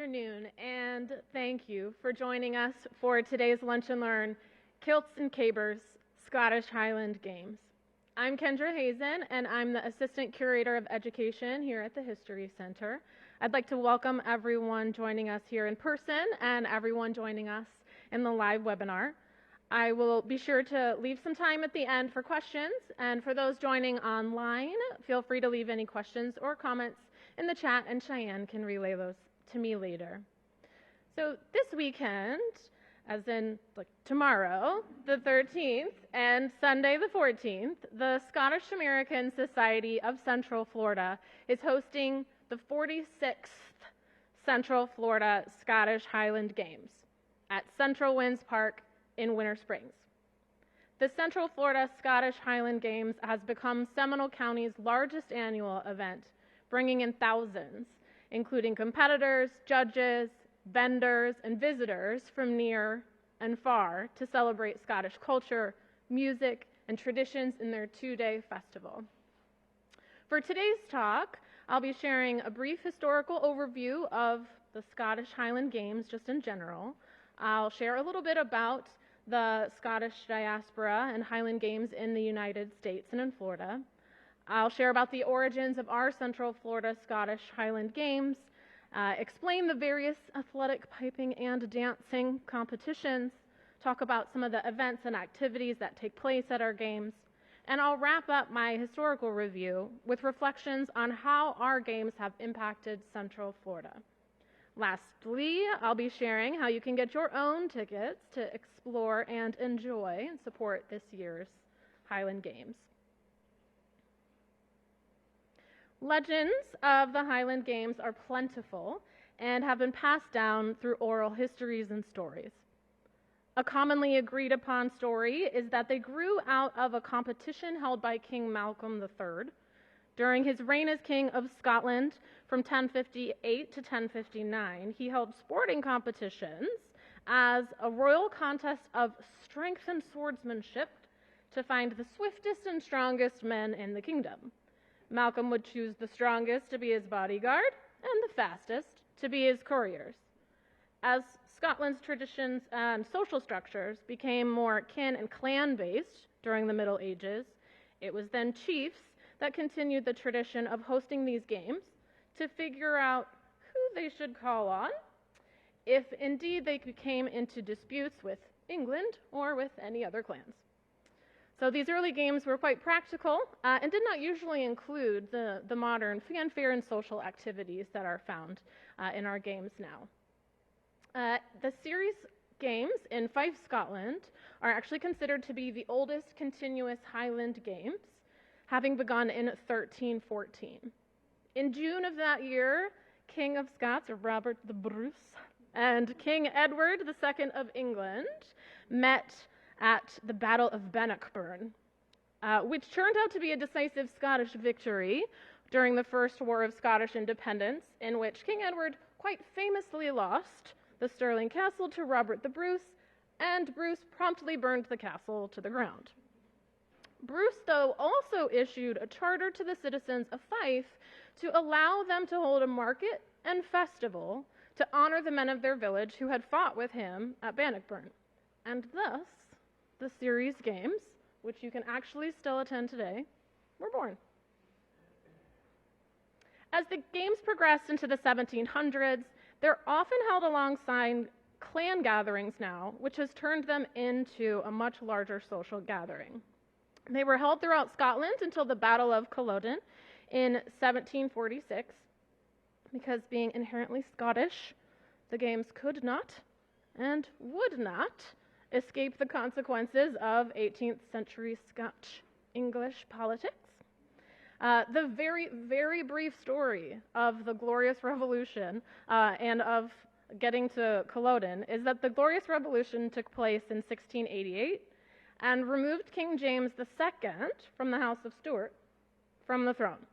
afternoon, and thank you for joining us for today's Lunch and Learn, Kilts and Cabers, Scottish Highland Games. I'm Kendra Hazen, and I'm the Assistant Curator of Education here at the History Center. I'd like to welcome everyone joining us here in person and everyone joining us in the live webinar. I will be sure to leave some time at the end for questions, and for those joining online, feel free to leave any questions or comments in the chat, and Cheyenne can relay those to me later. So this weekend, as in tomorrow, the 13th, and Sunday the 14th, the Scottish American Society of Central Florida is hosting the 46th Central Florida Scottish Highland Games at Central Winds Park in Winter Springs. The Central Florida Scottish Highland Games has become Seminole County's largest annual event, bringing in thousands, including competitors, judges, vendors, and visitors from near and far to celebrate Scottish culture, music, and traditions in their two-day festival. For today's talk, I'll be sharing a brief historical overview of the Scottish Highland Games just in general. I'll share a little bit about the Scottish diaspora and Highland Games in the United States and in Florida. I'll share about the origins of our Central Florida Scottish Highland Games, explain the various athletic, piping, and dancing competitions, talk about some of the events and activities that take place at our games, and I'll wrap up my historical review with reflections on how our games have impacted Central Florida. Lastly, I'll be sharing how you can get your own tickets to explore and enjoy and support this year's Highland Games. Legends of the Highland Games are plentiful and have been passed down through oral histories and stories. A commonly agreed upon story is that they grew out of a competition held by King Malcolm III during his reign as King of Scotland from 1058 to 1059. He held sporting competitions as a royal contest of strength and swordsmanship to find the swiftest and strongest men in the kingdom. Malcolm would choose the strongest to be his bodyguard and the fastest to be his couriers. As Scotland's traditions and social structures became more kin and clan-based during the Middle Ages, it was then chiefs that continued the tradition of hosting these games to figure out who they should call on if indeed they came into disputes with England or with any other clans. So these early games were quite practical and did not usually include the modern fanfare and social activities that are found in our games now. The series games in Fife, Scotland are actually considered to be the oldest continuous Highland Games, having begun in 1314. In June of that year, King of Scots, or Robert the Bruce, and King Edward II of England met at the Battle of Bannockburn, which turned out to be a decisive Scottish victory during the First War of Scottish Independence, in which King Edward quite famously lost the Stirling Castle to Robert the Bruce, and Bruce promptly burned the castle to the ground. Bruce, though, also issued a charter to the citizens of Fife to allow them to hold a market and festival to honor the men of their village who had fought with him at Bannockburn. And thus, the series games, which you can actually still attend today, were born. As the games progressed into the 1700s, they're often held alongside clan gatherings now, which has turned them into a much larger social gathering. They were held throughout Scotland until the Battle of Culloden in 1746, because being inherently Scottish, the games could not and would not escape the consequences of 18th century Scotch-English politics. The very, very brief story of the Glorious Revolution and of getting to Culloden is that the Glorious Revolution took place in 1688 and removed King James II from the House of Stuart from the throne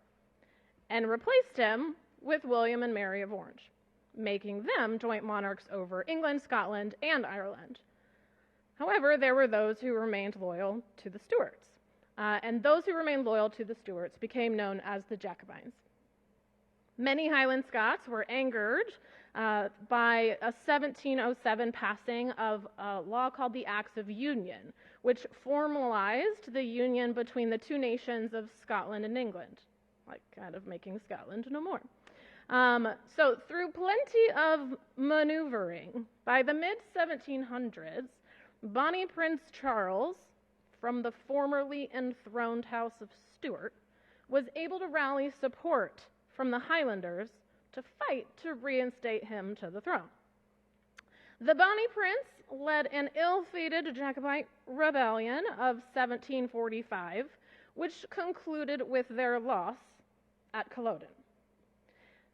and replaced him with William and Mary of Orange, making them joint monarchs over England, Scotland, and Ireland. However, there were those who remained loyal to the Stuarts, and those who remained loyal to the Stuarts became known as the Jacobins. Many Highland Scots were angered by a 1707 passing of a law called the Acts of Union, which formalized the union between the two nations of Scotland and England, like kind of making Scotland no more. So through plenty of maneuvering, by the mid-1700s, Bonnie Prince Charles, from the formerly enthroned House of Stuart, was able to rally support from the Highlanders to fight to reinstate him to the throne. The Bonnie Prince led an ill-fated Jacobite rebellion of 1745, which concluded with their loss at Culloden.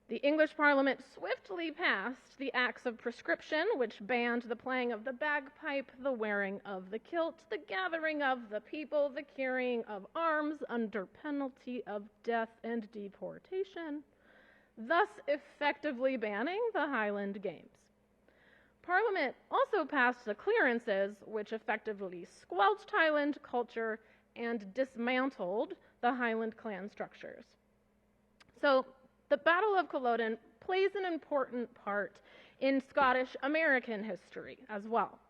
The English Parliament swiftly passed the Acts of Prescription, which banned the playing of the bagpipe, the wearing of the kilt, the gathering of the people, the carrying of arms under penalty of death and deportation, thus effectively banning the Highland Games. Parliament also passed the clearances, which effectively squelched Highland culture and dismantled the Highland clan structures. So, the Battle of Culloden plays an important part in Scottish American history as well.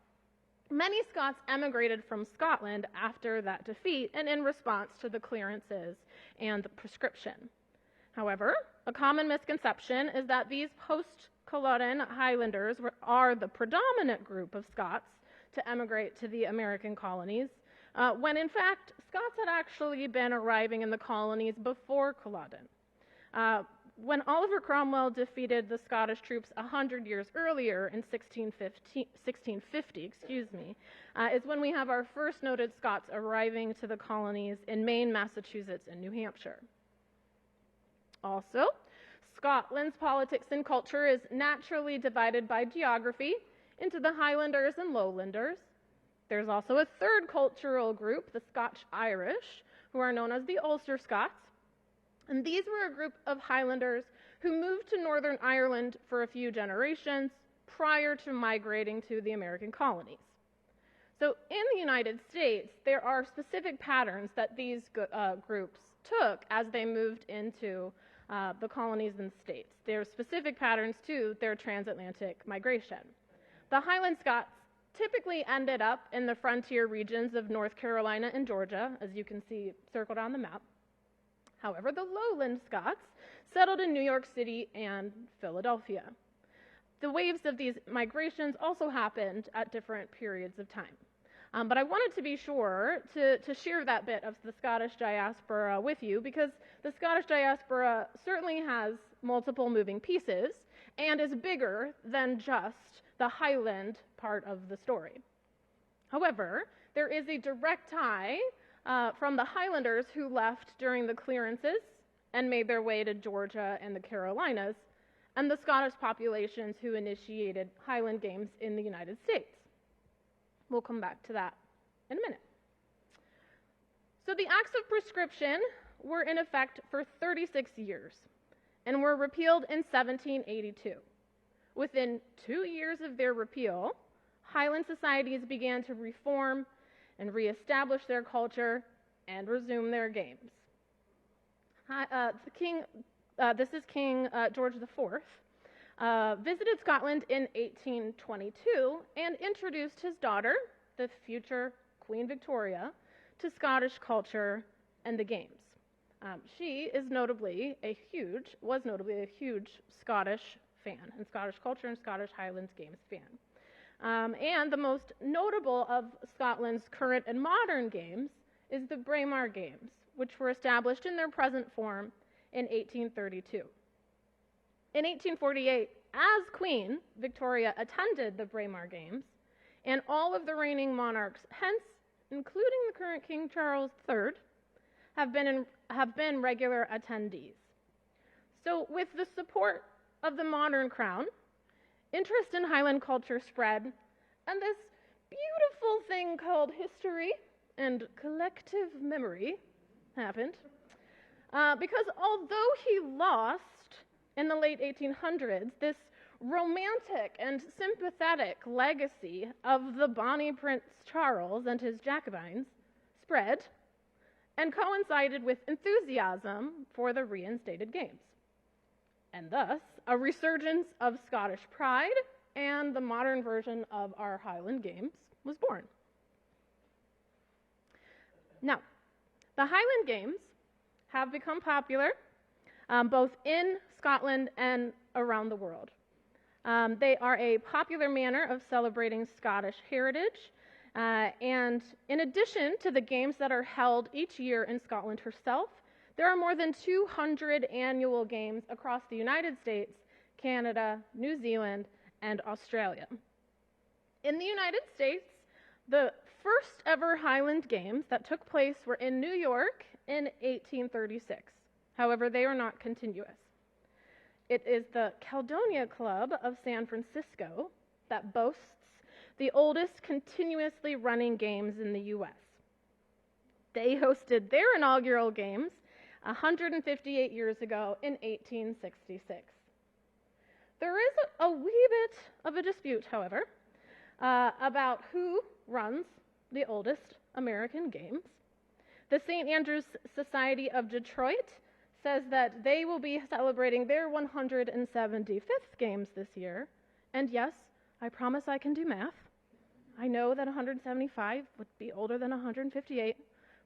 Many Scots emigrated from Scotland after that defeat and in response to the clearances and the prescription. However, a common misconception is that these post-Culloden Highlanders are the predominant group of Scots to emigrate to the American colonies, when in fact Scots had actually been arriving in the colonies before Culloden. When Oliver Cromwell defeated the Scottish troops 100 years earlier in 1650, is when we have our first noted Scots arriving to the colonies in Maine, Massachusetts, and New Hampshire. Also, Scotland's politics and culture is naturally divided by geography into the Highlanders and Lowlanders. There's also a third cultural group, the Scotch-Irish, who are known as the Ulster Scots. And these were a group of Highlanders who moved to Northern Ireland for a few generations prior to migrating to the American colonies. So in the United States, there are specific patterns that these groups took as they moved into the colonies and states. There are specific patterns to their transatlantic migration. The Highland Scots typically ended up in the frontier regions of North Carolina and Georgia, as you can see circled on the map. However, the Lowland Scots settled in New York City and Philadelphia. The waves of these migrations also happened at different periods of time. But I wanted to be sure to share that bit of the Scottish diaspora with you, because the Scottish diaspora certainly has multiple moving pieces and is bigger than just the Highland part of the story. However, there is a direct tie from the Highlanders who left during the clearances and made their way to Georgia and the Carolinas, and the Scottish populations who initiated Highland Games in the United States. We'll come back to that in a minute. So the Acts of Prescription were in effect for 36 years and were repealed in 1782. Within 2 years of their repeal, Highland societies began to reform and reestablish their culture and resume their games. This is King George IV, visited Scotland in 1822 and introduced his daughter, the future Queen Victoria, to Scottish culture and the games. She was notably a huge Scottish fan, and Scottish culture and Scottish Highlands Games fan. And the most notable of Scotland's current and modern games is the Braemar Games, which were established in their present form in 1832. In 1848, as Queen, Victoria attended the Braemar Games, and all of the reigning monarchs, hence including the current King Charles III, have been regular attendees. So with the support of the modern crown, interest in Highland culture spread, and this beautiful thing called history and collective memory happened. Because although he lost in the late 1800s, this romantic and sympathetic legacy of the Bonnie Prince Charles and his Jacobins spread and coincided with enthusiasm for the reinstated games. and thus a resurgence of Scottish pride, and the modern version of our Highland Games was born. Now, the Highland Games have become popular both in Scotland and around the world. They are a popular manner of celebrating Scottish heritage, and in addition to the games that are held each year in Scotland herself, there are more than 200 annual games across the United States, Canada, New Zealand, and Australia. In the United States, the first ever Highland Games that took place were in New York in 1836. However, they are not continuous. It is the Caledonia Club of San Francisco that boasts the oldest continuously running games in the U.S. They hosted their inaugural games 158 years ago in 1866. There is a wee bit of a dispute, however, about who runs the oldest American games. The St. Andrew's Society of Detroit says that they will be celebrating their 175th games this year. And yes, I promise I can do math. I know that 175 would be older than 158,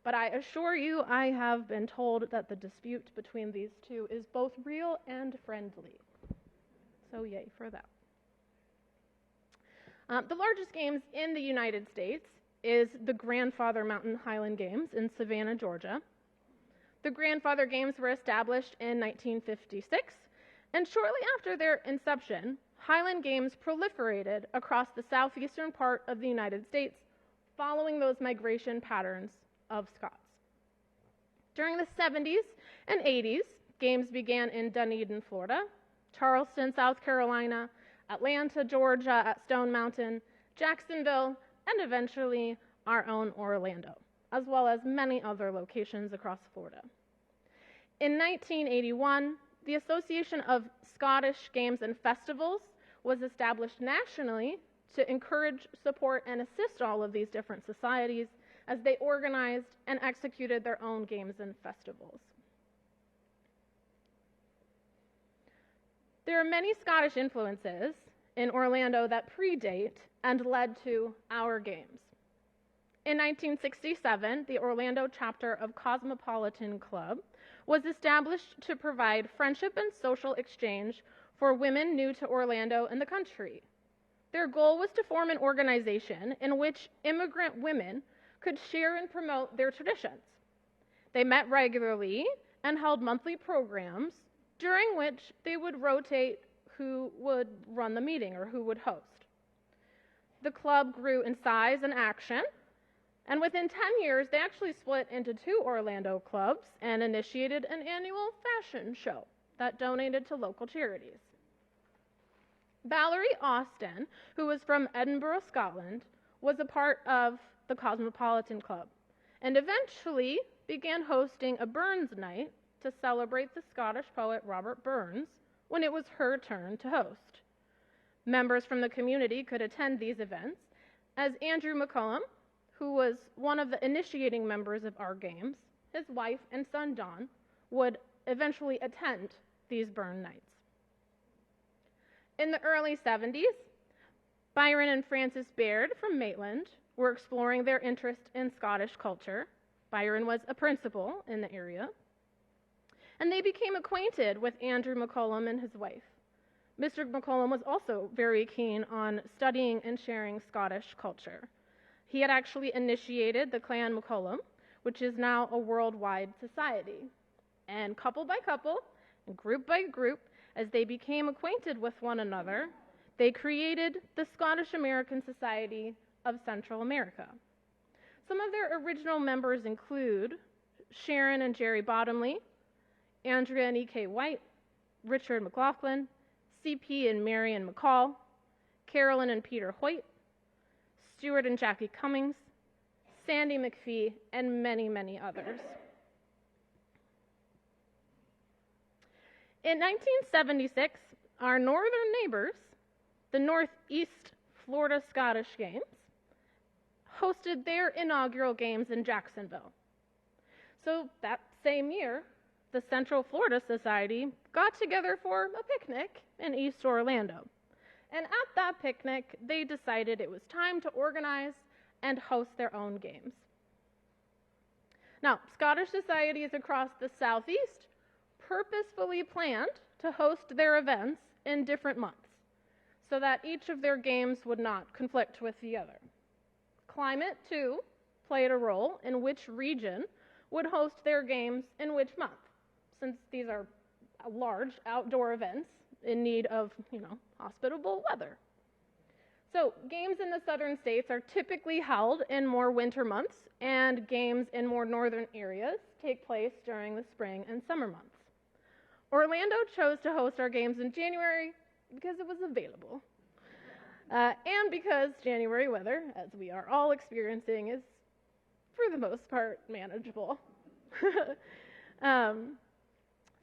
but I assure you I have been told that the dispute between these two is both real and friendly. So yay for that. The largest games in the United States is the Grandfather Mountain Highland Games in Savannah, Georgia. The Grandfather Games were established in 1956, and shortly after their inception, Highland Games proliferated across the southeastern part of the United States, following those migration patterns of Scots. During the 70s and 80s, games began in Dunedin, Florida, Charleston, South Carolina, Atlanta, Georgia at Stone Mountain, Jacksonville, and eventually our own Orlando, as well as many other locations across Florida. In 1981, the Association of Scottish Games and Festivals was established nationally to encourage, support, and assist all of these different societies as they organized and executed their own games and festivals. There are many Scottish influences in Orlando that predate and led to our games. In 1967, the Orlando chapter of Cosmopolitan Club was established to provide friendship and social exchange for women new to Orlando and the country. Their goal was to form an organization in which immigrant women could share and promote their traditions. They met regularly and held monthly programs during which they would rotate who would run the meeting or who would host. The club grew in size and action, and within 10 years, they actually split into 2 Orlando clubs and initiated an annual fashion show that donated to local charities. Valerie Austin, who was from Edinburgh, Scotland, was a part of the Cosmopolitan Club and eventually began hosting a Burns night to celebrate the Scottish poet Robert Burns when it was her turn to host. Members from the community could attend these events, as Andrew McCullum, who was one of the initiating members of our games, his wife and son John, would eventually attend these Burn nights. In the early 70s, Byron and Frances Baird from Maitland were exploring their interest in Scottish culture. Byron was a principal in the area, and they became acquainted with Andrew McCullum and his wife. Mr. McCullum was also very keen on studying and sharing Scottish culture. He had actually initiated the Clan McCullum, which is now a worldwide society. And couple by couple, and group by group, as they became acquainted with one another, they created the Scottish American Society of Central America. Some of their original members include Sharon and Jerry Bottomley, Andrea and E.K. White, Richard McLaughlin, C.P. and Marion McCall, Carolyn and Peter Hoyt, Stuart and Jackie Cummings, Sandy McPhee, and many, many others. In 1976, our northern neighbors, the Northeast Florida Scottish Games, hosted their inaugural games in Jacksonville. So that same year, the Central Florida Society got together for a picnic in East Orlando. And at that picnic, they decided it was time to organize and host their own games. Now, Scottish societies across the Southeast purposefully planned to host their events in different months so that each of their games would not conflict with the other. Climate, too, played a role in which region would host their games in which month, since these are large outdoor events in need of, hospitable weather. So games in the southern states are typically held in more winter months, and games in more northern areas take place during the spring and summer months. Orlando chose to host our games in January because it was available. And because January weather, as we are all experiencing, is for the most part manageable.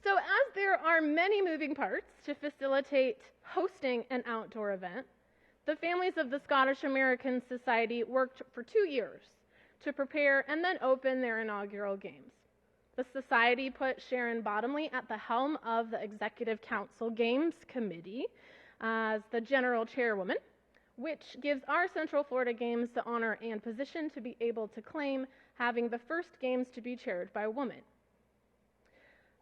So as there are many moving parts to facilitate hosting an outdoor event, the families of the Scottish American Society worked for 2 years to prepare and then open their inaugural games. The Society put Sharon Bottomley at the helm of the Executive Council Games Committee as the general chairwoman, which gives our Central Florida Games the honor and position to be able to claim having the first games to be chaired by a woman.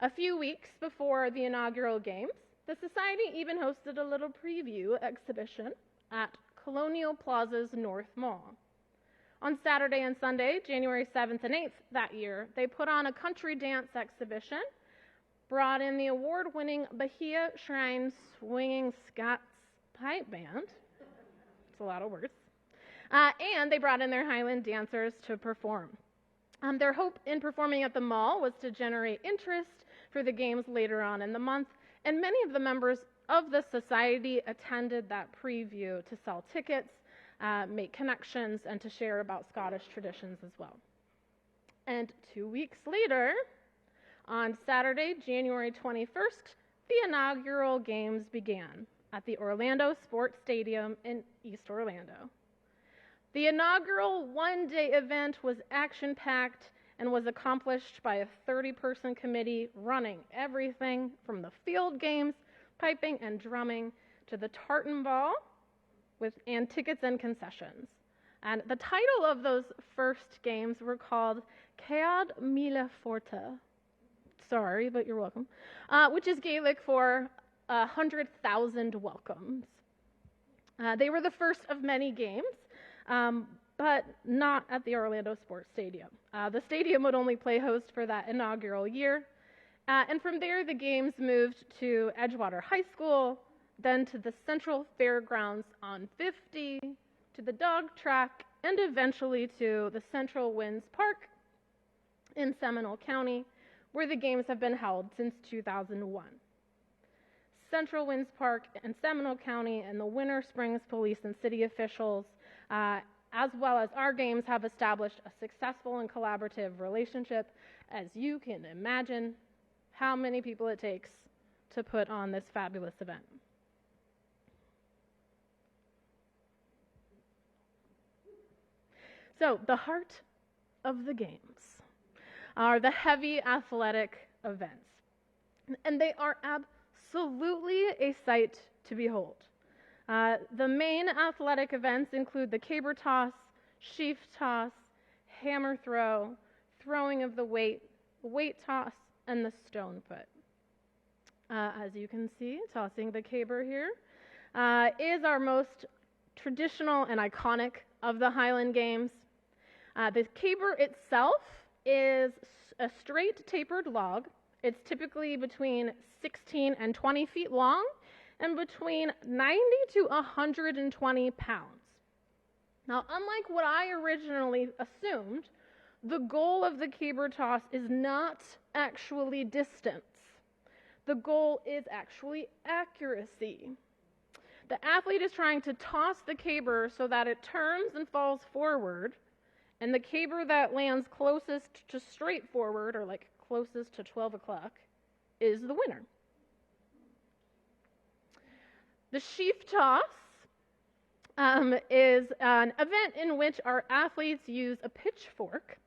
A few weeks before the inaugural games, the Society even hosted a little preview exhibition at Colonial Plaza's North Mall. On Saturday and Sunday, January 7th and 8th that year, they put on a country dance exhibition, brought in the award-winning Bahia Shrine Swinging Scots Pipe Band. It's a lot of words. And they brought in their Highland dancers to perform. Their hope in performing at the mall was to generate interest for the games later on in the month, and many of the members of the society attended that preview to sell tickets, make connections, and to share about Scottish traditions as well. And 2 weeks later, on Saturday, January 21st, the inaugural games began at the Orlando Sports Stadium in East Orlando. The inaugural one-day event was action-packed and was accomplished by a 30-person committee running everything from the field games, piping and drumming, to the tartan ball and tickets and concessions. And the title of those first games were called Cead Míle Forte. Sorry, but you're welcome. Which is Gaelic for 100,000 welcomes. They were the first of many games, but not at the Orlando Sports Stadium. The stadium would only play host for that inaugural year. And from there, the games moved to Edgewater High School, then to the Central Fairgrounds on 50, to the dog track, and eventually to the Central Winds Park in Seminole County, where the games have been held since 2001. Central Winds Park in Seminole County and the Winter Springs Police and city officials, as well as our games, have established a successful and collaborative relationship. As you can imagine how many people it takes to put on this fabulous event. So, the heart of the games are the heavy athletic events. And they are absolutely a sight to behold. The main athletic events include the caber toss, sheaf toss, hammer throw, throwing of the weight toss, and the stone put. As you can see, tossing the caber here is our most traditional and iconic of the Highland Games. The caber itself is a straight tapered log. It's typically between 16 and 20 feet long and between 90 to 120 pounds. Now, unlike what I originally assumed, the goal of the caber toss is not actually distance. The goal is actually accuracy. The athlete is trying to toss the caber so that it turns and falls forward, and the caber that lands closest to straight forward, or like closest to 12 o'clock, is the winner. The sheaf toss is an event in which our athletes use a pitchfork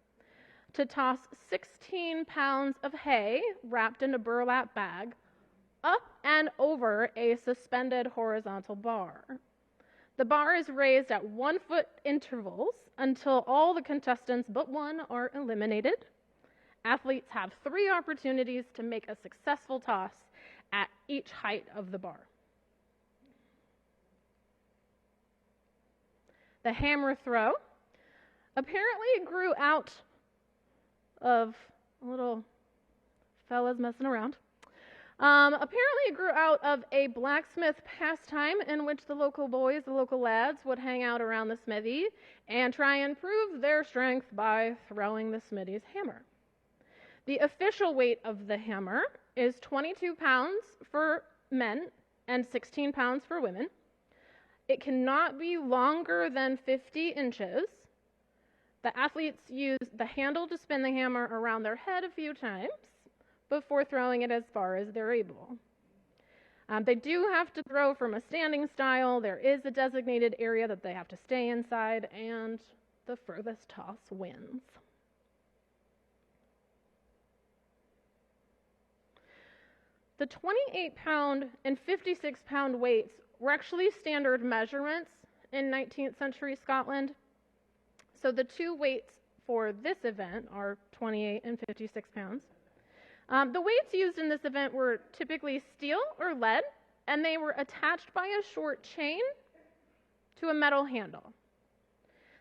to toss 16 pounds of hay wrapped in a burlap bag up and over a suspended horizontal bar. The bar is raised at 1 foot intervals until all the contestants but one are eliminated. Athletes have 3 opportunities to make a successful toss at each height of the bar. The hammer throw apparently grew out of little fellas messing around. Apparently it grew out of a blacksmith pastime in which the local boys, the local lads, would hang out around the smithy and try and prove their strength by throwing the smithy's hammer. The official weight of the hammer is 22 pounds for men and 16 pounds for women. It cannot be longer than 50 inches. The athletes use the handle to spin the hammer around their head a few times before throwing it as far as they're able. They do have to throw from a standing style. There is a designated area that they have to stay inside, and the furthest toss wins. The 28-pound and 56-pound weights were actually standard measurements in 19th century Scotland. So the 2 weights for this event are 28 and 56 pounds. The weights used in this event were typically steel or lead, and they were attached by a short chain to a metal handle.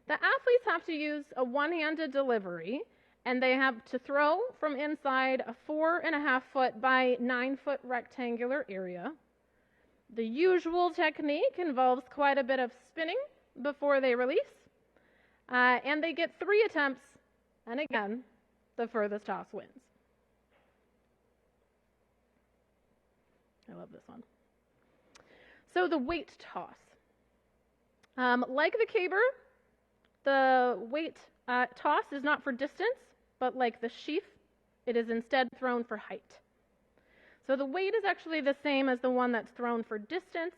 The athletes have to use a one-handed delivery, and they have to throw from inside a 4.5 foot by 9 foot rectangular area. The usual technique involves quite a bit of spinning before they release, and they get 3 attempts, and again, the furthest toss wins. I love this one. So the weight toss. Like the caber, the weight toss is not for distance, but like the sheaf, it is instead thrown for height. So the weight is actually the same as the one that's thrown for distance.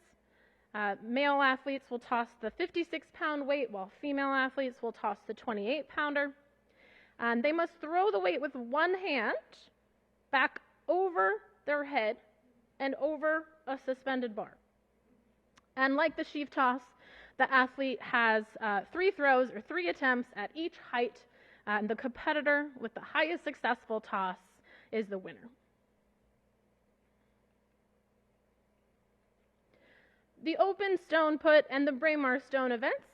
Male athletes will toss the 56-pound weight, while female athletes will toss the 28-pounder. They must throw the weight with one hand back over their head and over a suspended bar. And like the sheaf toss, the athlete has 3 throws or 3 attempts at each height, and the competitor with the highest successful toss is the winner. The open stone put and the Braemar stone events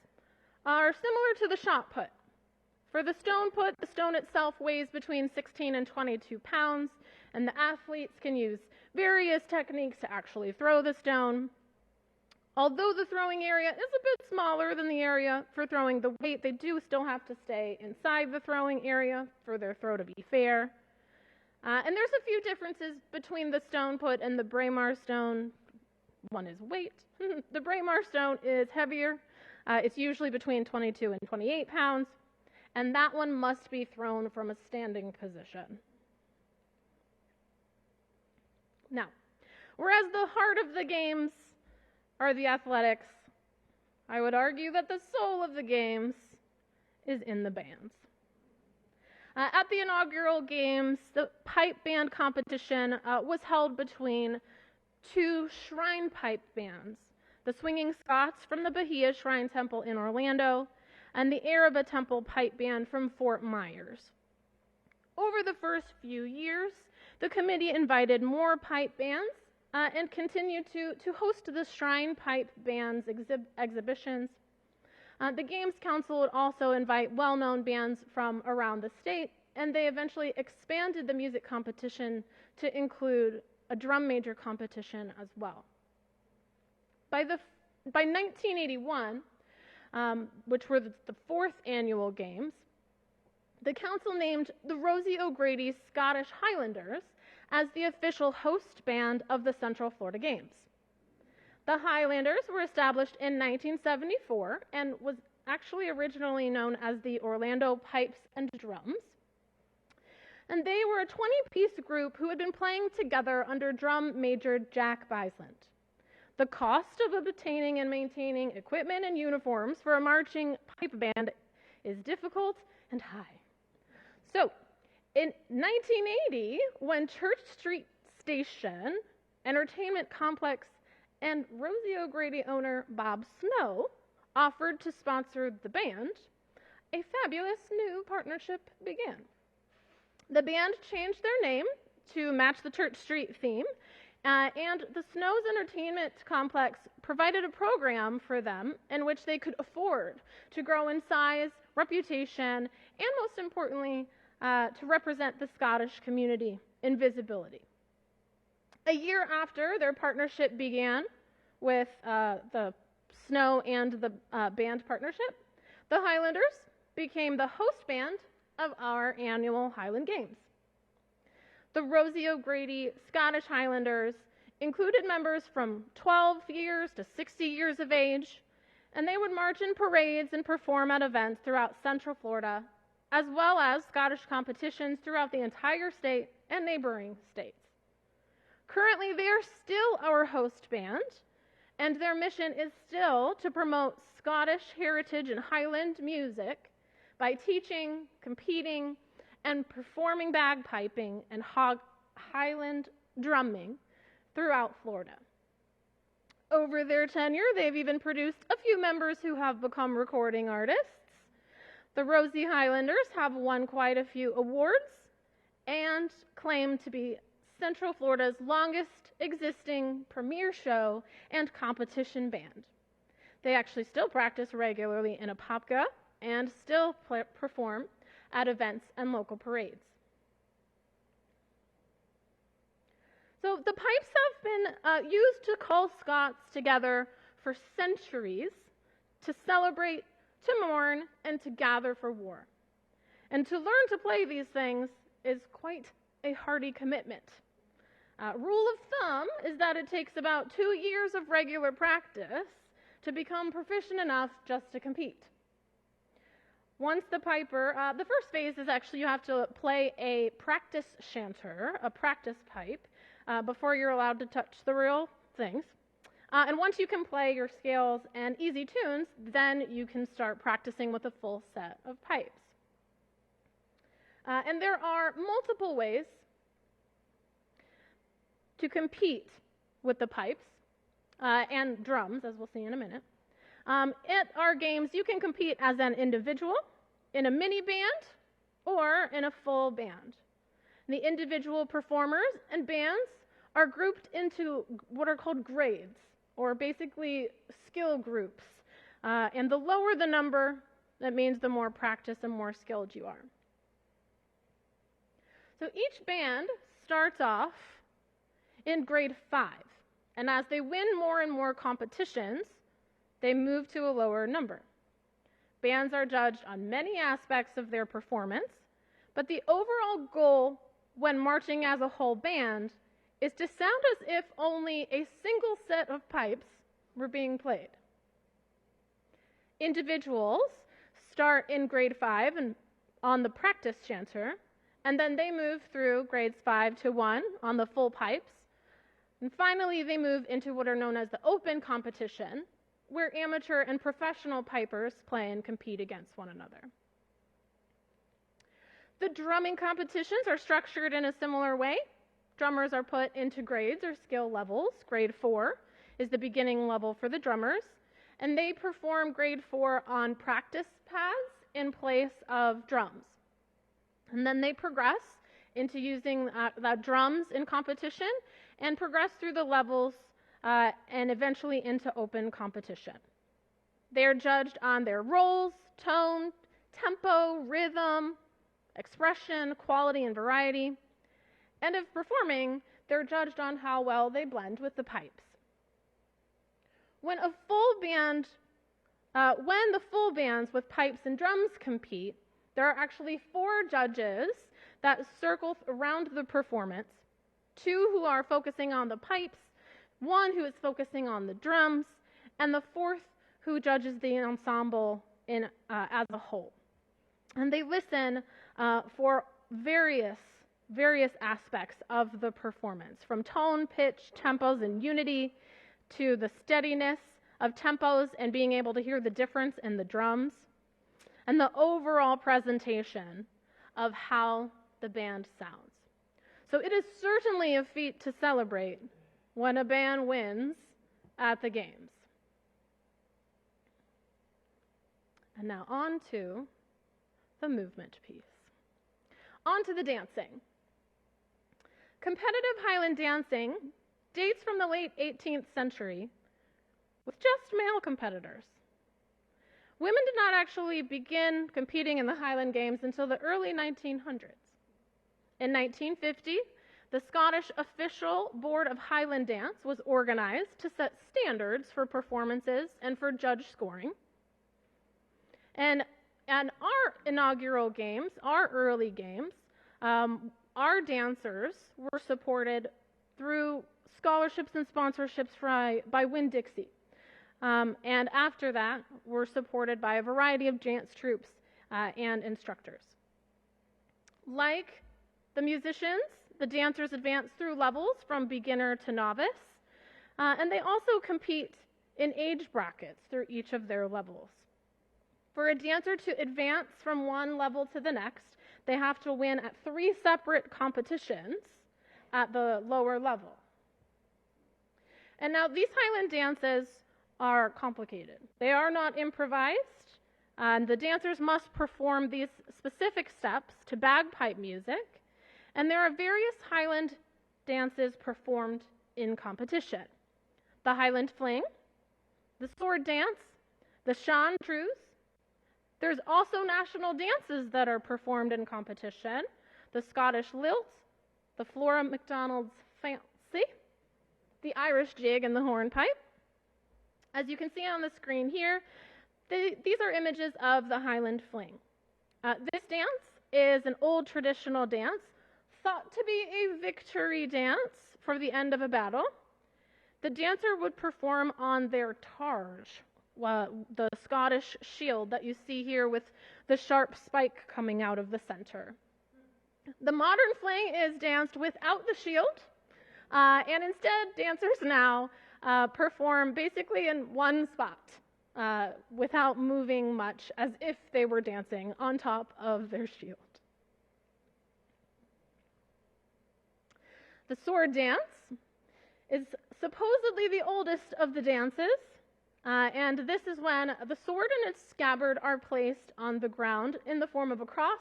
are similar to the shot put. For the stone put, the stone itself weighs between 16 and 22 pounds, and the athletes can use various techniques to actually throw the stone. Although the throwing area is a bit smaller than the area for throwing the weight, they do still have to stay inside the throwing area for their throw to be fair. And there's a few differences between the stone put and the Braemar stone. One is weight. The Braemar stone is heavier. It's usually between 22 and 28 pounds, and that one must be thrown from a standing position. Now, whereas the heart of the games are the athletics, I would argue that the soul of the games is in the bands. At the inaugural games, the pipe band competition was held between 2 shrine pipe bands, the Swinging Scots from the Bahia Shrine Temple in Orlando and the Araba Temple pipe band from Fort Myers. Over the first few years, the committee invited more pipe bands and continued to host the Shrine Pipe Band's exhibitions. The Games Council would also invite well-known bands from around the state, and they eventually expanded the music competition to include a drum major competition as well. By 1981, which were the 4th annual Games, the council named the Rosie O'Grady Scottish Highlanders as the official host band of the Central Florida Games. The Highlanders were established in 1974 and was actually originally known as the Orlando Pipes and Drums. And they were a 20-piece group who had been playing together under drum major Jack Bislant. The cost of obtaining and maintaining equipment and uniforms for a marching pipe band is difficult and high. So, in 1980, when Church Street Station, entertainment complex, and Rosie O'Grady owner Bob Snow offered to sponsor the band, a fabulous new partnership began. The band changed their name to match the Church Street theme, and the Snow's entertainment complex provided a program for them in which they could afford to grow in size, reputation, and most importantly, to represent the Scottish community in visibility. A year after their partnership began with the Snow and the band partnership, the Highlanders became the host band of our annual Highland Games. The Rosie O'Grady Scottish Highlanders included members from 12 years to 60 years of age, and they would march in parades and perform at events throughout Central Florida, as well as Scottish competitions throughout the entire state and neighboring states. Currently, they are still our host band, and their mission is still to promote Scottish heritage and Highland music by teaching, competing, and performing bagpiping and Highland drumming throughout Florida. Over their tenure, they've even produced a few members who have become recording artists. The Rosie Highlanders have won quite a few awards and claim to be Central Florida's longest existing premier show and competition band. They actually still practice regularly in Apopka and still perform at events and local parades. So the pipes have been used to call Scots together for centuries, to celebrate, to mourn, and to gather for war. And to learn to play these things is quite a hardy commitment. Rule of thumb is that it takes about 2 years of regular practice to become proficient enough just to compete. Once the piper, the first phase is actually you have to play a practice chanter, a practice pipe, before you're allowed to touch the real things. And once you can play your scales and easy tunes, then you can start practicing with a full set of pipes. And there are multiple ways to compete with the pipes and drums, as we'll see in a minute. At our games, you can compete as an individual, in a mini band, or in a full band. The individual performers and bands are grouped into what are called grades, or basically skill groups. And the lower the number, that means the more practiced and more skilled you are. So each band starts off in grade 5, and as they win more and more competitions, they move to a lower number. Bands are judged on many aspects of their performance, but the overall goal when marching as a whole band is to sound as if only a single set of pipes were being played. Individuals start in grade 5 and on the practice chanter, and then they move through grades 5 to 1 on the full pipes, and finally they move into what are known as the open competition, where amateur and professional pipers play and compete against one another. The drumming competitions are structured in a similar way. Drummers are put into grades or skill levels. Grade 4 is the beginning level for the drummers, and they perform grade 4 on practice pads in place of drums. And then they progress into using the drums in competition and progress through the levels and eventually into open competition. They are judged on their rolls, tone, tempo, rhythm, expression, quality, and variety. And if performing, they're judged on how well they blend with the pipes. When the full bands with pipes and drums compete, there are actually 4 judges that circle around the performance, 2 who are focusing on the pipes, 1 who is focusing on the drums, and the 4th who judges the ensemble as a whole. And they listen for various aspects of the performance, from tone, pitch, tempos, and unity, to the steadiness of tempos and being able to hear the difference in the drums, and the overall presentation of how the band sounds. So it is certainly a feat to celebrate when a band wins at the games. And now on to the movement piece. On to the dancing. Competitive Highland dancing dates from the late 18th century with just male competitors. Women did not actually begin competing in the Highland Games until the early 1900s. In 1950, the Scottish Official Board of Highland Dance was organized to set standards for performances and for judge scoring. And our inaugural games, our early games, our dancers were supported through scholarships and sponsorships by Winn-Dixie. And after that, were supported by a variety of dance troupes and instructors. Like the musicians, the dancers advance through levels from beginner to novice, and they also compete in age brackets through each of their levels. For a dancer to advance from one level to the next, they have to win at 3 separate competitions at the lower level. And now these Highland dances are complicated. They are not improvised, and the dancers must perform these specific steps to bagpipe music, and there are various Highland dances performed in competition. The Highland Fling, the Sword Dance, the Chanteuse. There's also national dances that are performed in competition. The Scottish Lilt, the Flora MacDonald's Fancy, the Irish Jig, and the Hornpipe. As you can see on the screen here, these are images of the Highland Fling. This dance is an old traditional dance thought to be a victory dance for the end of a battle. The dancer would perform on their targe, the Scottish shield that you see here with the sharp spike coming out of the center. The modern fling is danced without the shield, and instead dancers now perform basically in one spot without moving much, as if they were dancing on top of their shield. The sword dance is supposedly the oldest of the dances, and this is when the sword and its scabbard are placed on the ground in the form of a cross,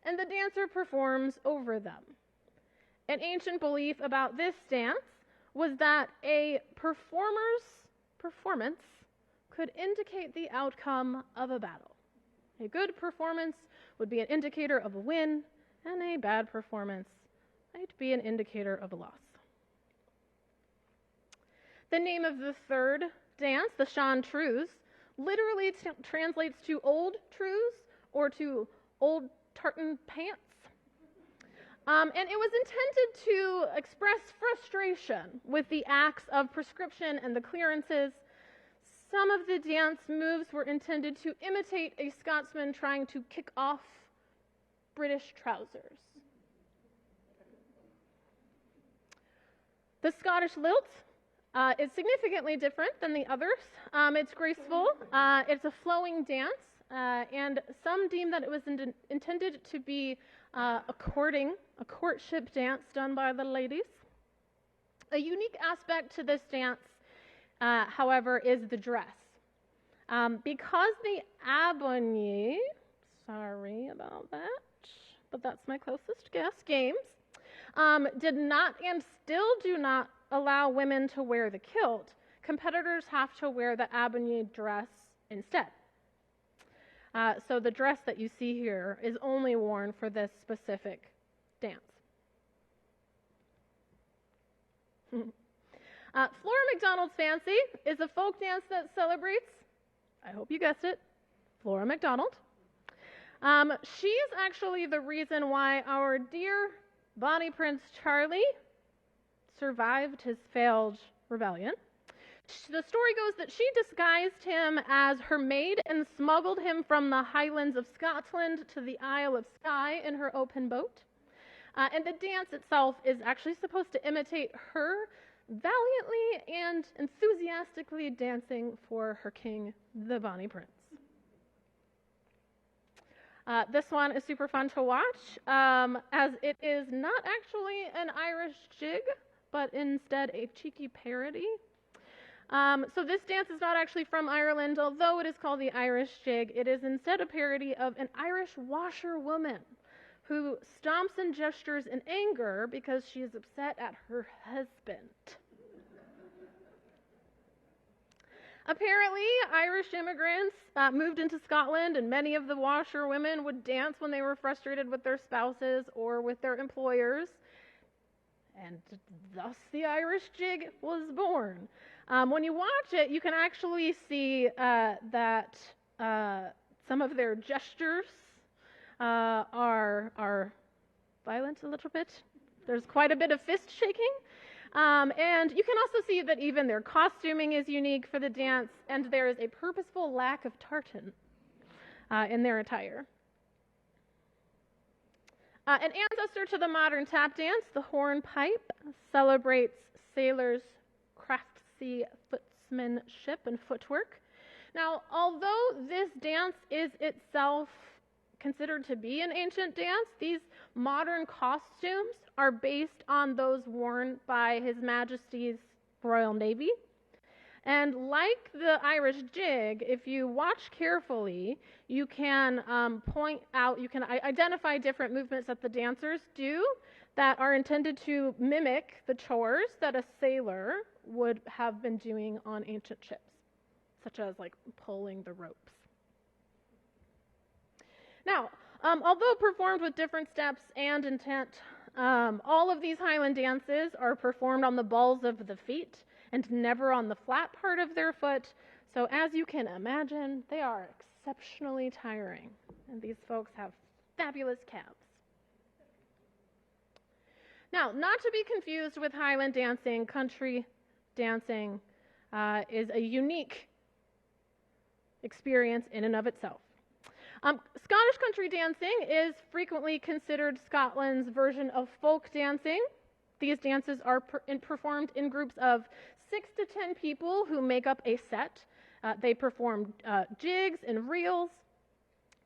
and the dancer performs over them. An ancient belief about this dance was that a performer's performance could indicate the outcome of a battle. A good performance would be an indicator of a win, and a bad performance might be an indicator of a loss. The name of the third dance, the Chanteuse, literally translates to old trews or to old tartan pants. And it was intended to express frustration with the acts of prescription and the clearances. Some of the dance moves were intended to imitate a Scotsman trying to kick off British trousers. The Scottish lilt is significantly different than the others. It's graceful, it's a flowing dance, and some deem that it was intended to be a courtship dance done by the ladies. A unique aspect to this dance, however, is the dress. Because the Abonye, sorry about that, but that's my closest guess, Games, did not and still do not allow women to wear the kilt, competitors have to wear the Abonye dress instead. So the dress that you see here is only worn for this specific dance. Flora MacDonald's Fancy is a folk dance that celebrates, I hope you guessed it, Flora MacDonald. She is actually the reason why our dear Bonnie Prince Charlie survived his failed rebellion. The story goes that she disguised him as her maid and smuggled him from the Highlands of Scotland to the Isle of Skye in her open boat. And the dance itself is actually supposed to imitate her valiantly and enthusiastically dancing for her king, the Bonnie Prince. This one is super fun to watch, as it is not actually an Irish jig, but instead a cheeky parody. So this dance is not actually from Ireland, although it is called the Irish jig. It is instead a parody of an Irish washerwoman who stomps and gestures in anger because she is upset at her husband. Apparently, Irish immigrants moved into Scotland, and many of the washerwomen would dance when they were frustrated with their spouses or with their employers, and thus the Irish jig was born. When you watch it, you can actually see that some of their gestures are violent a little bit. There's quite a bit of fist shaking. And you can also see that even their costuming is unique for the dance, and there is a purposeful lack of tartan in their attire. An ancestor to the modern tap dance, the hornpipe celebrates sailors' craftsy footsmanship and footwork. Now, although this dance is itself considered to be an ancient dance, these modern costumes are based on those worn by His Majesty's Royal Navy. And like the Irish jig, if you watch carefully, you can point out, you can identify different movements that the dancers do that are intended to mimic the chores that a sailor would have been doing on ancient ships, such as like pulling the ropes. Now, although performed with different steps and intent, all of these Highland dances are performed on the balls of the feet and never on the flat part of their foot. So as you can imagine, they are exceptionally tiring. And these folks have fabulous calves. Now, not to be confused with Highland dancing, country dancing is a unique experience in and of itself. Scottish country dancing is frequently considered Scotland's version of folk dancing. These dances are performed in groups of 6 to 10 people who make up a set. They perform jigs and reels.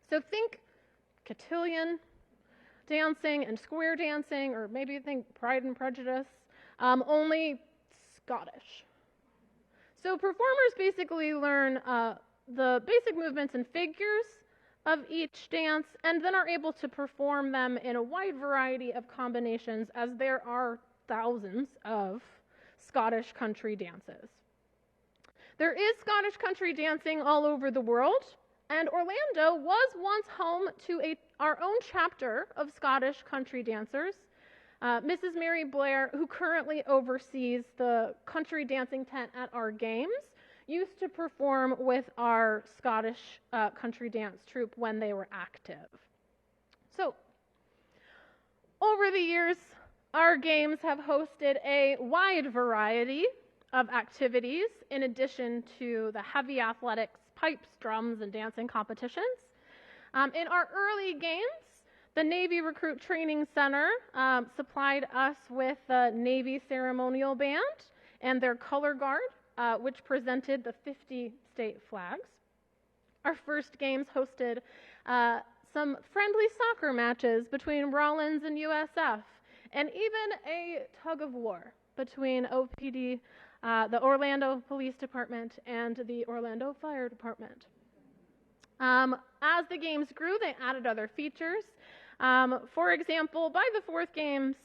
So think cotillion dancing and square dancing, or maybe think Pride and Prejudice, only Scottish. So performers basically learn the basic movements and figures of each dance, and then are able to perform them in a wide variety of combinations, as there are thousands of Scottish country dances. There is Scottish country dancing all over the world, and Orlando was once home to our own chapter of Scottish country dancers. Mrs. Mary Blair, who currently oversees the country dancing tent at our games, used to perform with our Scottish country dance troupe when they were active. So, over the years, our games have hosted a wide variety of activities in addition to the heavy athletics, pipes, drums, and dancing competitions. In our early games, the Navy Recruit Training Center supplied us with the Navy Ceremonial Band and their color guard, which presented the 50 state flags. Our first games hosted some friendly soccer matches between Rollins and USF, and even a tug of war between OPD, the Orlando Police Department, and the Orlando Fire Department. As the games grew, they added other features. For example, by the fourth games,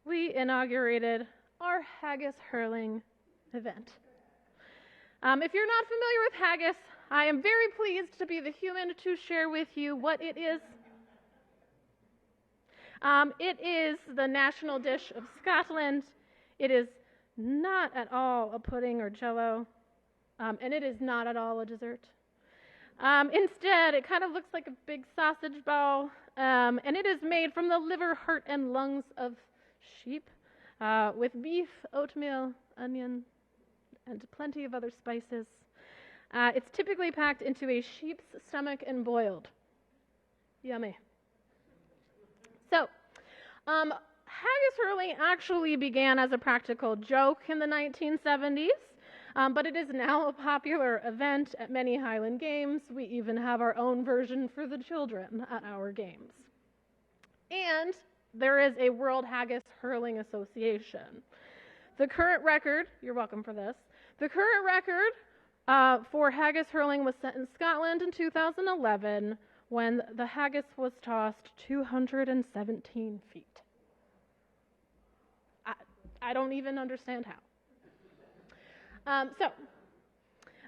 we inaugurated our haggis hurling event. If you're not familiar with haggis, I am very pleased to be the human to share with you what it is. It is the national dish of Scotland. It is not at all a pudding or jello, and it is not at all a dessert. Instead, it kind of looks like a big sausage ball, and it is made from the liver, heart, and lungs of sheep, with beef, oatmeal, onion, and plenty of other spices. It's typically packed into a sheep's stomach and boiled. Yummy. So, haggis hurling actually began as a practical joke in the 1970s. but it is now a popular event at many Highland Games. We even have our own version for the children at our games. And there is a World Haggis Hurling Association. The current record, you're welcome for this, the current record for haggis hurling was set in Scotland in 2011 when the haggis was tossed 217 feet. I don't even understand how.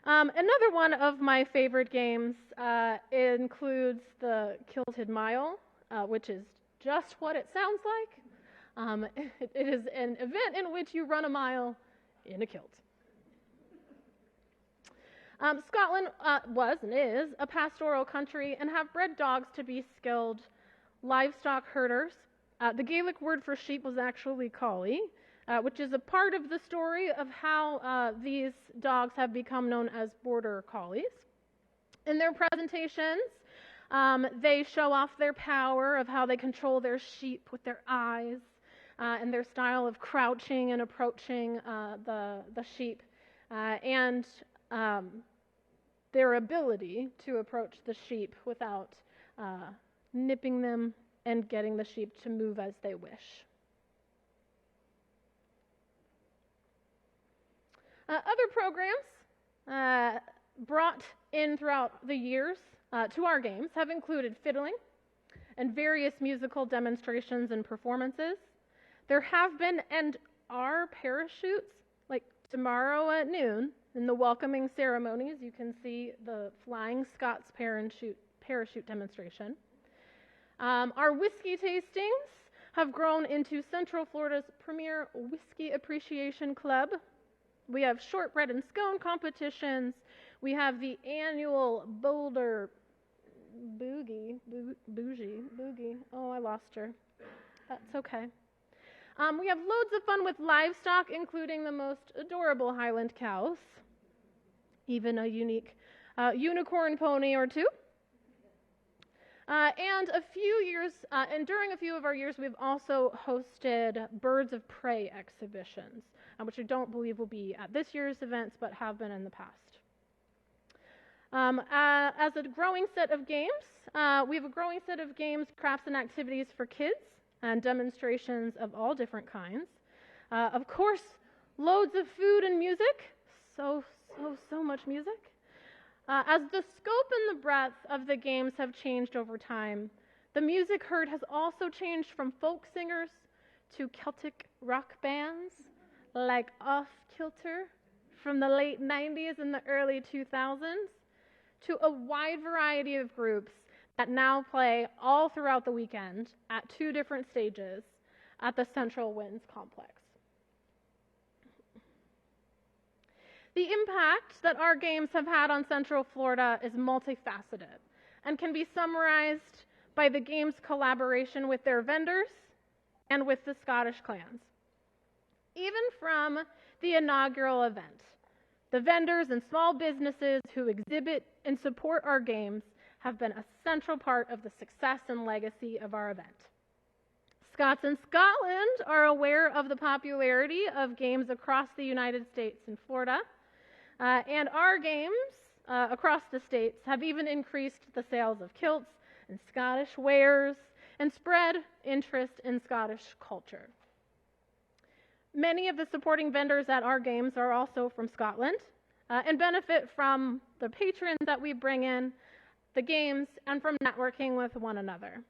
Another one of my favorite games includes the Kilted Mile, which is just what it sounds like. It is an event in which you run a mile in a kilt. Scotland was and is a pastoral country and have bred dogs to be skilled livestock herders. The Gaelic word for sheep was actually collie, which is a part of the story of how these dogs have become known as border collies. In their presentations, they show off their power of how they control their sheep with their eyes and their style of crouching and approaching the sheep and their ability to approach the sheep without nipping them and getting the sheep to move as they wish. Other programs brought in throughout the years to our games have included fiddling and various musical demonstrations and performances. There have been and are parachutes, like tomorrow at noon in the welcoming ceremonies. You can see the Flying Scots parachute demonstration. Our whiskey tastings have grown into Central Florida's premier whiskey appreciation club. We have shortbread and scone competitions. We have the annual Boulder Boogie. Oh, I lost her. That's okay. We have loads of fun with livestock, including the most adorable Highland cows, even a unique unicorn pony or two. And during a few of our years, we've also hosted birds of prey exhibitions, which I don't believe will be at this year's events, but have been in the past. As a growing set of games, we have a growing set of games, crafts, and activities for kids, and demonstrations of all different kinds. Of course, loads of food and music, so much music. As the scope and the breadth of the games have changed over time, the music heard has also changed from folk singers to Celtic rock bands like Off Kilter from the late 90s and the early 2000s to a wide variety of groups that now play all throughout the weekend at 2 different stages at the Central Winds complex. The impact that our games have had on Central Florida is multifaceted and can be summarized by the games' collaboration with their vendors and with the Scottish clans. Even from the inaugural event, the vendors and small businesses who exhibit and support our games have been a central part of the success and legacy of our event. Scots in Scotland are aware of the popularity of games across the United States and Florida, and our games across the states have even increased the sales of kilts and Scottish wares and spread interest in Scottish culture. Many of the supporting vendors at our games are also from Scotland and benefit from the patrons that we bring in, the games, and from networking with one another.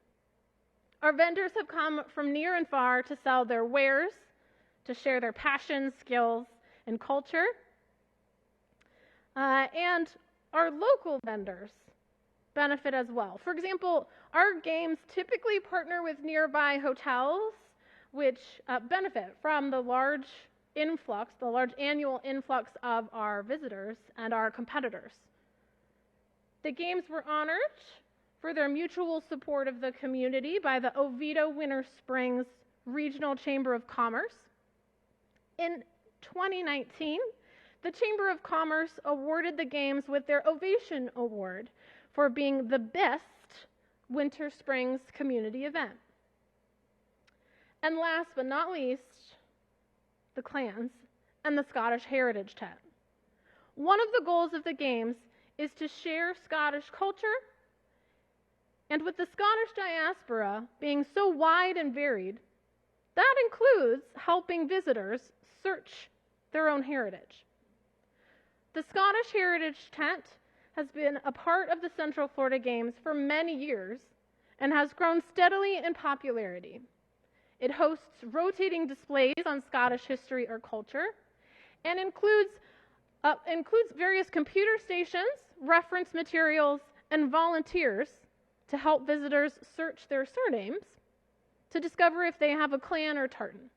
Our vendors have come from near and far to sell their wares, to share their passions, skills, and culture. And our local vendors benefit as well. For example, our games typically partner with nearby hotels, which benefit from the large annual influx of our visitors and our competitors. The games were honored for their mutual support of the community by the Oviedo Winter Springs Regional Chamber of Commerce. In 2019, the Chamber of Commerce awarded the games with their Ovation Award for being the best Winter Springs community event. And last but not least, the clans and the Scottish Heritage Tent. One of the goals of the Games is to share Scottish culture, and with the Scottish diaspora being so wide and varied, that includes helping visitors search their own heritage. The Scottish Heritage Tent has been a part of the Central Florida Games for many years and has grown steadily in popularity. It hosts rotating displays on Scottish history or culture and includes various computer stations, reference materials, and volunteers to help visitors search their surnames to discover if they have a clan or tartan.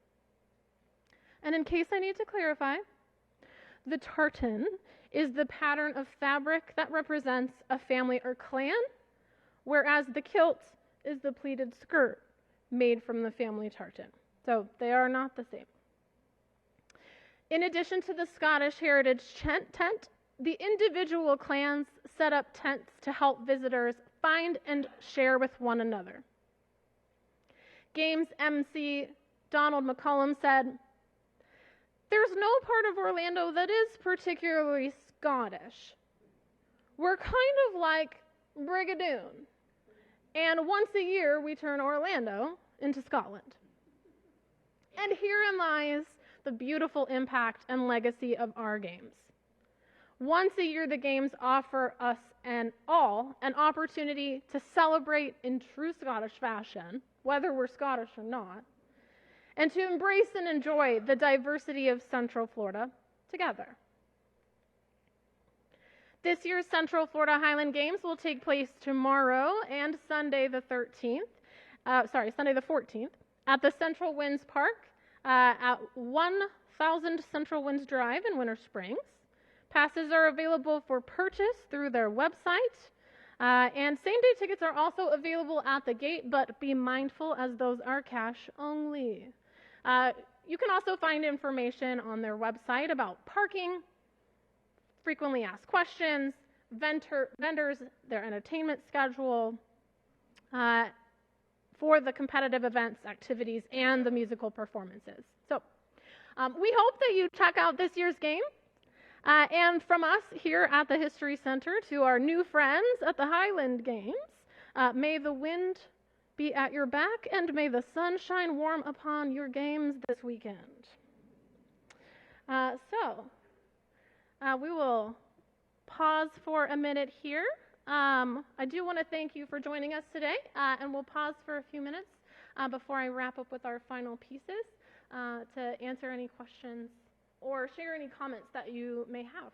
And in case I need to clarify, the tartan is the pattern of fabric that represents a family or clan, whereas the kilt is the pleated skirt made from the family tartan. So they are not the same. In addition to the Scottish Heritage tent, the individual clans set up tents to help visitors find and share with one another. Games MC Donald McCullum said, "There's no part of Orlando that is particularly Scottish. We're kind of like Brigadoon, and once a year we turn Orlando into Scotland." And herein lies the beautiful impact and legacy of our games. Once a year, the Games offer us an opportunity to celebrate in true Scottish fashion, whether we're Scottish or not, and to embrace and enjoy the diversity of Central Florida together. This year's Central Florida Highland Games will take place tomorrow and Sunday the 14th at the Central Winds Park at 1000 Central Winds Drive in Winter Springs. Passes are available for purchase through their website, and same-day tickets are also available at the gate, but be mindful as those are cash only. You can also find information on their website about parking, frequently asked questions, vendors, their entertainment schedule, for the competitive events, activities, and the musical performances. So we hope that you check out this year's game. And from us here at the History Center to our new friends at the Highland Games, may the wind be at your back and may the sun shine warm upon your games this weekend. We will pause for a minute here. I do want to thank you for joining us today, and we'll pause for a few minutes before I wrap up with our final pieces to answer any questions or share any comments that you may have.